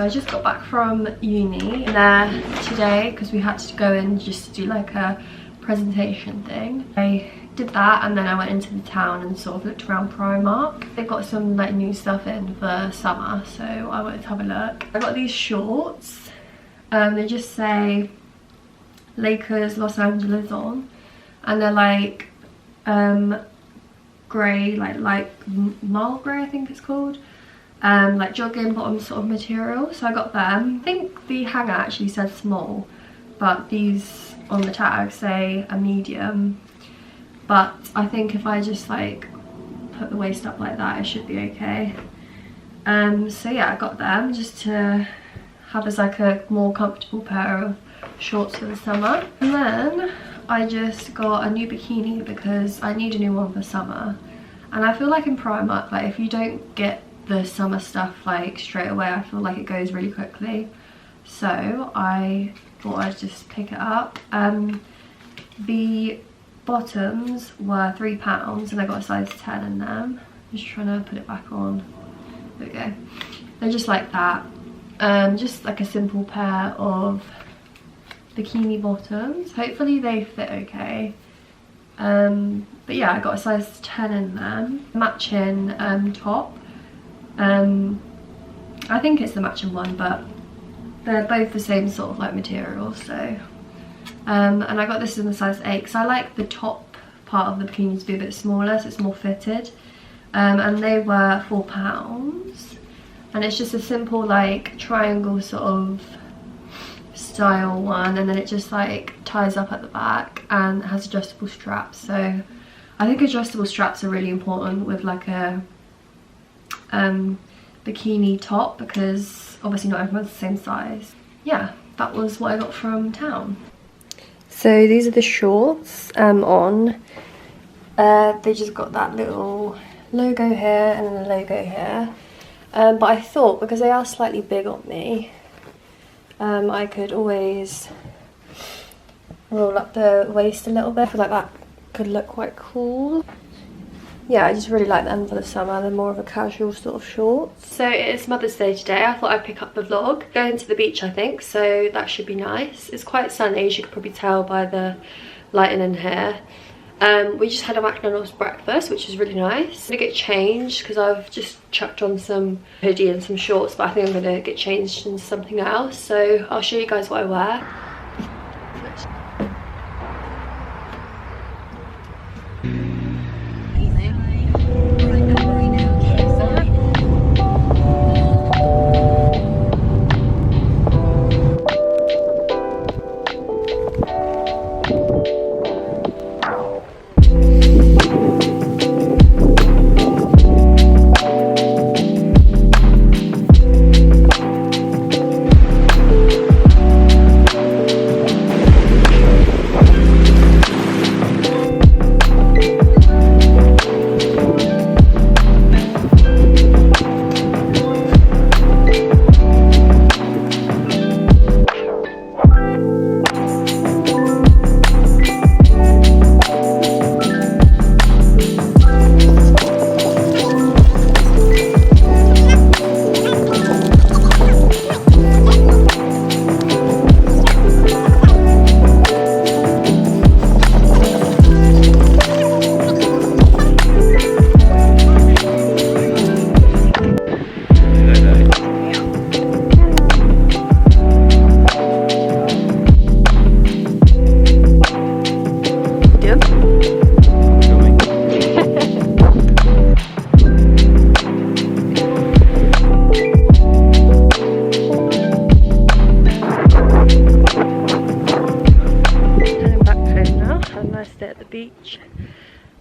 So I just got back from uni there today because we had to go in just to do like a presentation thing. I did that and then I went into the town and sort of looked around Primark. They've got some like new stuff in for summer, so I wanted to have a look. I got these shorts. They just say Lakers Los Angeles on, and they're like grey, like light mild grey I think it's called, like jogging bottom sort of material. So I got them. I think the hanger actually said small, but these on the tag say a medium, but I think if I just like put the waist up like that it should be okay. So yeah, I got them just to have as like a more comfortable pair of shorts for the summer. And then I just got a new bikini because I need a new one for summer, and I feel like in Primark, like if you don't get the summer stuff like straight away, I feel like it goes really quickly. So I thought I'd just pick it up. The bottoms were £3 and I got a size 10 in them. Just trying to put it back on. There we go. They're just like that. Just like a simple pair of bikini bottoms. Hopefully they fit okay. But yeah, I got a size 10 in them. Matching top. I think it's the matching one, but they're both the same sort of like material. So and I got this in the size 8 because I like the top part of the bikini to be a bit smaller so it's more fitted. And they were £4, and it's just a simple like triangle sort of style one, and then it just like ties up at the back and has adjustable straps. So I think adjustable straps are really important with like a bikini top because obviously not everyone's the same size. Yeah, that was what I got from town. So these are the shorts on. They just got that little logo here and then the logo here. But I thought because they are slightly big on me, I could always roll up the waist a little bit. I feel like that could look quite cool. Yeah, I just really like them for the summer. They're more of a casual sort of shorts. So it is Mother's Day today. I thought I'd pick up the vlog. Going to the beach, I think, so that should be nice. It's quite sunny, as you could probably tell by the lighting in here. We just had a McDonald's breakfast, which is really nice. I'm gonna get changed because I've just chucked on some hoodie and some shorts, but I think I'm gonna get changed into something else. So I'll show you guys what I wear.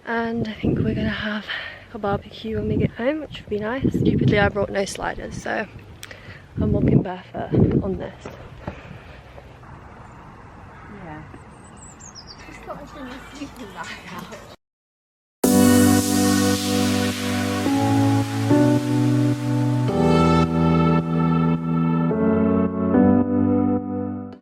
And I think we're gonna have a barbecue when we get home, which would be nice. Stupidly, I brought no sliders, so I'm walking barefoot on this. Yeah. Just got to sleep in that couch.